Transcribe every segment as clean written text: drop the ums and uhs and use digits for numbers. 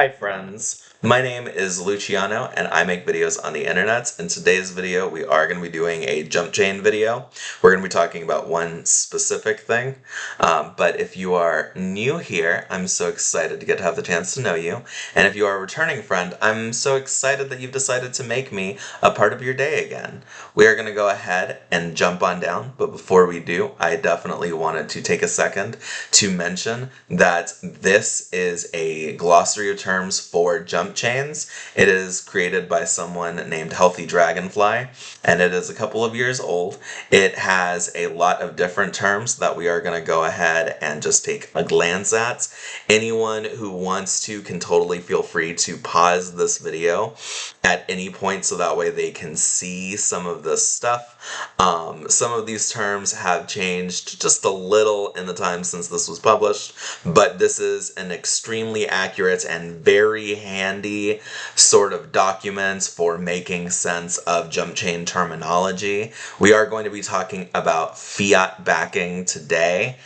Hi friends, my name is Luciano and I make videos on the internet. In today's video we are going to be doing a jump chain video. We're going to be talking about one specific thing, but if you are new here, I'm so excited to get to have the chance to know you. And if you are a returning friend, I'm so excited that you've decided to make me a part of your day again. We are going to go ahead and jump on down, but before we do, I definitely wanted to take a second to mention that this is a glossary of terms for jump chains. It is created by someone named Healthy Dragonfly, and it is a couple of years old. It has a lot of different terms that we are going to go ahead and just take a glance at. Anyone who wants to can totally feel free to pause this video at any point so that way they can see some of this stuff. Some of these terms have changed just a little in the time since this was published, but this is an extremely accurate and very handy sort of document for making sense of jump chain terminology. We are going to be talking about fiat backing today,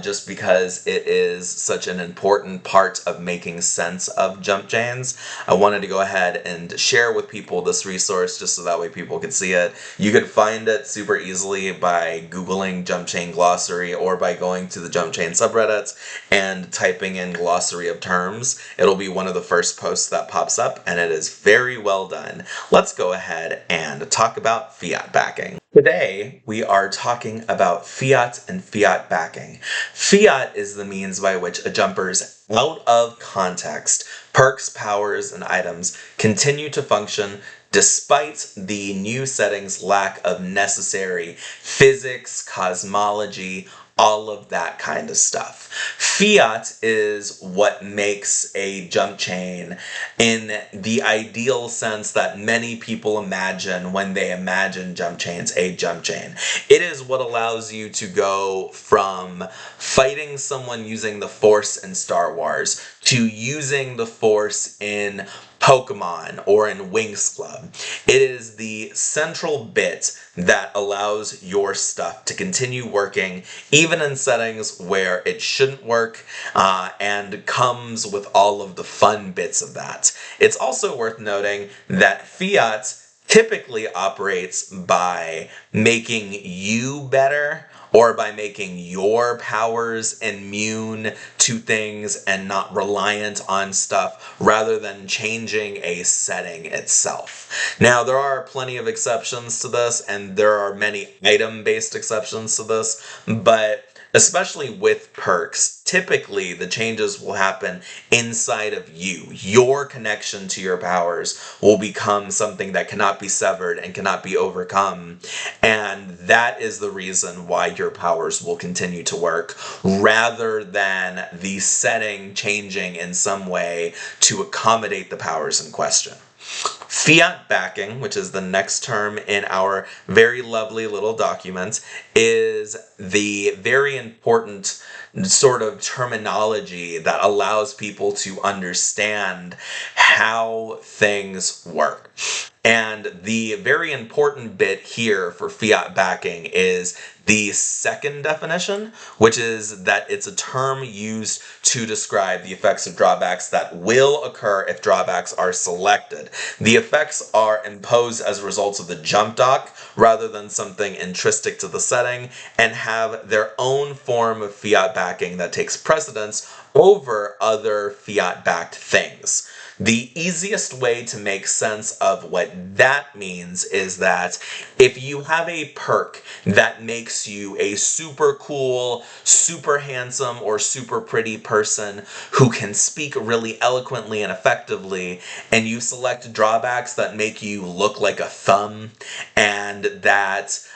just because it is such an important part of making sense of jump chains. I wanted to go ahead and share with people this resource just so that way people could see it. You could find it super easily by Googling jump chain glossary or by going to the jump chain subreddits and typing in glossary of terms. It'll be one of the first posts that pops up, and it is very well done. Let's go ahead and talk about fiat backing. Today, we are talking about fiat and fiat backing. Fiat is the means by which a jumper's out of context perks, powers, and items continue to function despite the new setting's lack of necessary physics, cosmology, all of that kind of stuff. Fiat is what makes a jump chain in the ideal sense that many people imagine when they imagine jump chains, a jump chain. It is what allows you to go from fighting someone using the Force in Star Wars to using the Force in Pokemon or in Winx Club. It is the central bit that allows your stuff to continue working even in settings where it shouldn't work, and comes with all of the fun bits of that. It's also worth noting that Fiat typically operates by making you better, or by making your powers immune to things and not reliant on stuff, rather than changing a setting itself. Now, there are plenty of exceptions to this, and there are many item-based exceptions to this, but especially with perks, typically the changes will happen inside of you. Your connection to your powers will become something that cannot be severed and cannot be overcome, and that is the reason why your powers will continue to work, rather than the setting changing in some way to accommodate the powers in question. Fiat backing, which is the next term in our very lovely little document, is the very important sort of terminology that allows people to understand how things work. And the very important bit here for fiat backing is the second definition, which is that it's a term used to describe the effects of drawbacks that will occur if drawbacks are selected. The effects are imposed as a result of the jump dock rather than something intrinsic to the setting, and have their own form of fiat backing that takes precedence over other fiat-backed things. The easiest way to make sense of what that means is that if you have a perk that makes you a super cool, super handsome, or super pretty person who can speak really eloquently and effectively, and you select drawbacks that make you look like a thumb and that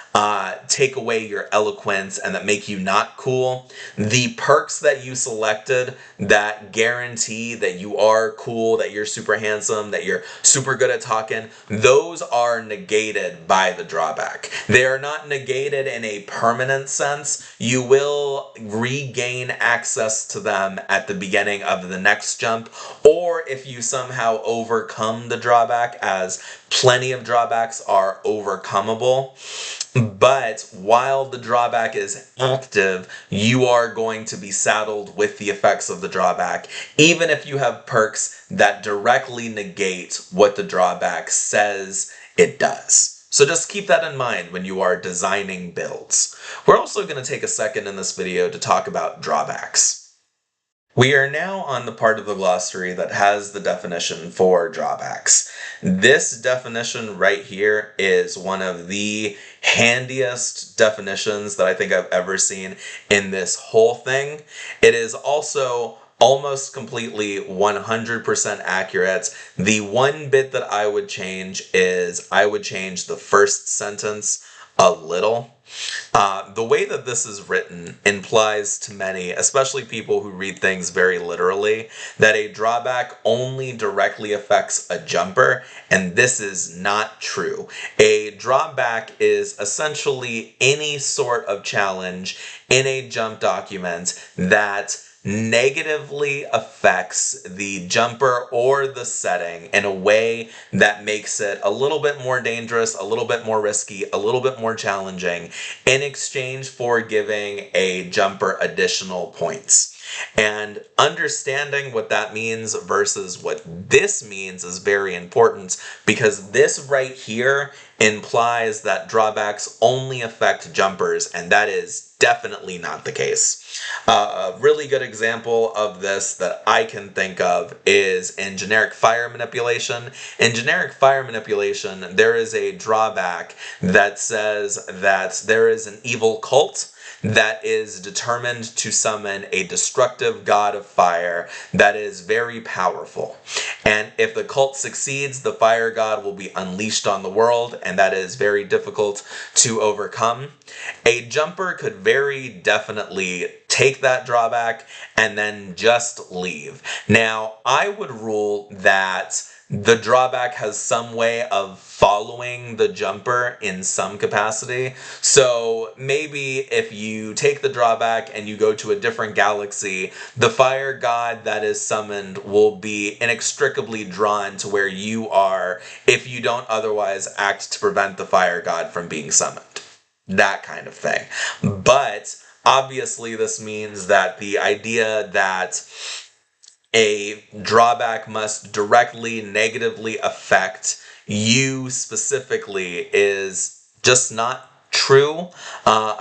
take away your eloquence and that make you not cool, the perks that you selected that guarantee that you are cool, that you're super handsome, that you're super good at talking, those are negated by the drawback. They are not negated in a permanent sense. You will regain access to them at the beginning of the next jump, or if you somehow overcome the drawback, as plenty of drawbacks are overcomable. But while the drawback is active, you are going to be saddled with the effects of the drawback, even if you have perks that directly negate what the drawback says it does. So just keep that in mind when you are designing builds. We're also going to take a second in this video to talk about drawbacks. We are now on the part of the glossary that has the definition for drawbacks. This definition right here is one of the handiest definitions that I think I've ever seen in this whole thing. It is also almost completely 100% accurate. The one bit that I would change is I would change the first sentence a little. The way that this is written implies to many, especially people who read things very literally, that a drawback only directly affects a jumper, and this is not true. A drawback is essentially any sort of challenge in a jump document that negatively affects the jumper or the setting in a way that makes it a little bit more dangerous, a little bit more risky, a little bit more challenging in exchange for giving a jumper additional points. And understanding what that means versus what this means is very important, because this right here implies that drawbacks only affect jumpers, and that is definitely not the case. A really good example of this that I can think of is in generic fire manipulation. In generic fire manipulation, there is a drawback that says that there is an evil cult that is determined to summon a destructive god of fire that is very powerful. And if the cult succeeds, the fire god will be unleashed on the world, and that is very difficult to overcome. A jumper could very definitely take that drawback and then just leave. Now, I would rule that the drawback has some way of following the jumper in some capacity. So maybe if you take the drawback and you go to a different galaxy, the fire god that is summoned will be inextricably drawn to where you are if you don't otherwise act to prevent the fire god from being summoned. That kind of thing. But obviously this means that the idea that a drawback must directly negatively affect you specifically is just not true.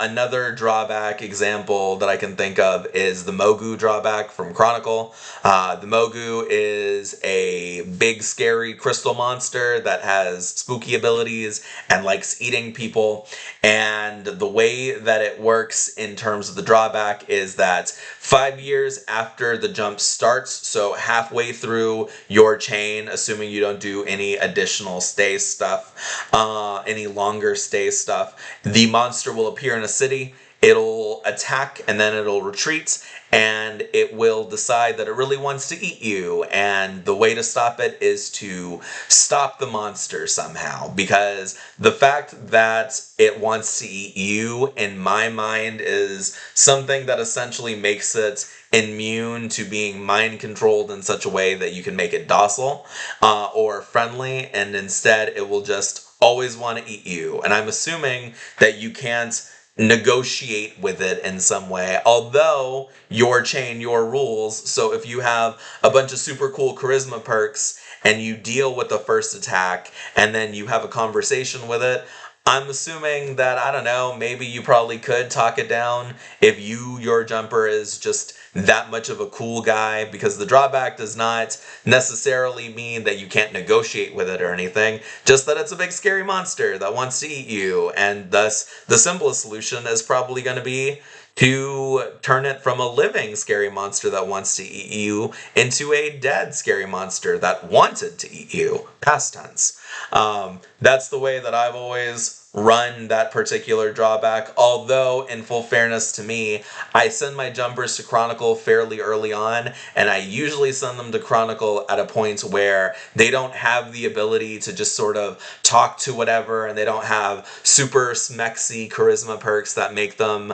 Another drawback example that I can think of is the Mogu drawback from Chronicle. The Mogu is a big scary crystal monster that has spooky abilities and likes eating people, and the way that it works in terms of the drawback is that 5 years after the jump starts, so halfway through your chain, assuming you don't do any additional stay stuff, any longer stay stuff, the monster will appear in a city, it'll attack, and then it'll retreat, and it will decide that it really wants to eat you, and the way to stop it is to stop the monster somehow, because the fact that it wants to eat you, in my mind, is something that essentially makes it immune to being mind controlled in such a way that you can make it docile or friendly, and instead it will just always want to eat you. And I'm assuming that you can't negotiate with it in some way, although your chain, your rules. So if you have a bunch of super cool charisma perks and you deal with the first attack and then you have a conversation with it, I'm assuming that, I don't know, maybe you probably could talk it down if your jumper is just that much of a cool guy, because the drawback does not necessarily mean that you can't negotiate with it or anything, just that it's a big scary monster that wants to eat you, and thus the simplest solution is probably going to be to turn it from a living scary monster that wants to eat you into a dead scary monster that wanted to eat you. Past tense. That's the way that I've always run that particular drawback, although in full fairness to me, I send my jumpers to Chronicle fairly early on, and I usually send them to Chronicle at a point where they don't have the ability to just sort of talk to whatever, and they don't have super smexy charisma perks that make them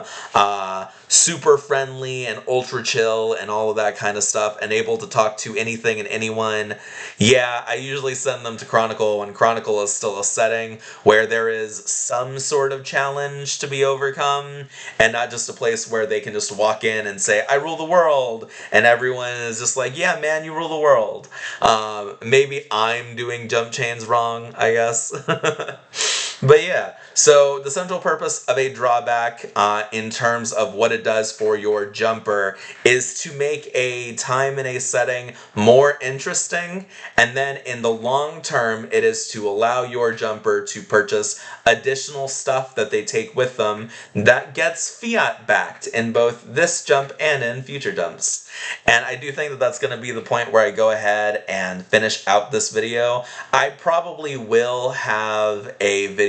super friendly and ultra chill and all of that kind of stuff, and able to talk to anything and anyone. Yeah, I usually send them to Chronicle when Chronicle is still a setting where there is some sort of challenge to be overcome, and not just a place where they can just walk in and say, I rule the world, and everyone is just like, yeah, man, you rule the world. Maybe I'm doing jump chains wrong, I guess. But yeah, so the central purpose of a drawback in terms of what it does for your jumper is to make a time and a setting more interesting, and then in the long term it is to allow your jumper to purchase additional stuff that they take with them that gets fiat backed in both this jump and in future jumps. And I do think that that's going to be the point where I go ahead and finish out this video. I probably will have a video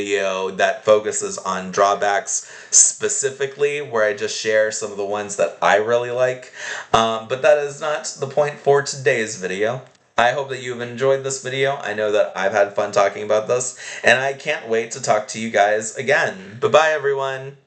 that focuses on drawbacks specifically, where I just share some of the ones that I really like. But that is not the point for today's video. I hope that you've enjoyed this video. I know that I've had fun talking about this, and I can't wait to talk to you guys again. Bye-bye, everyone!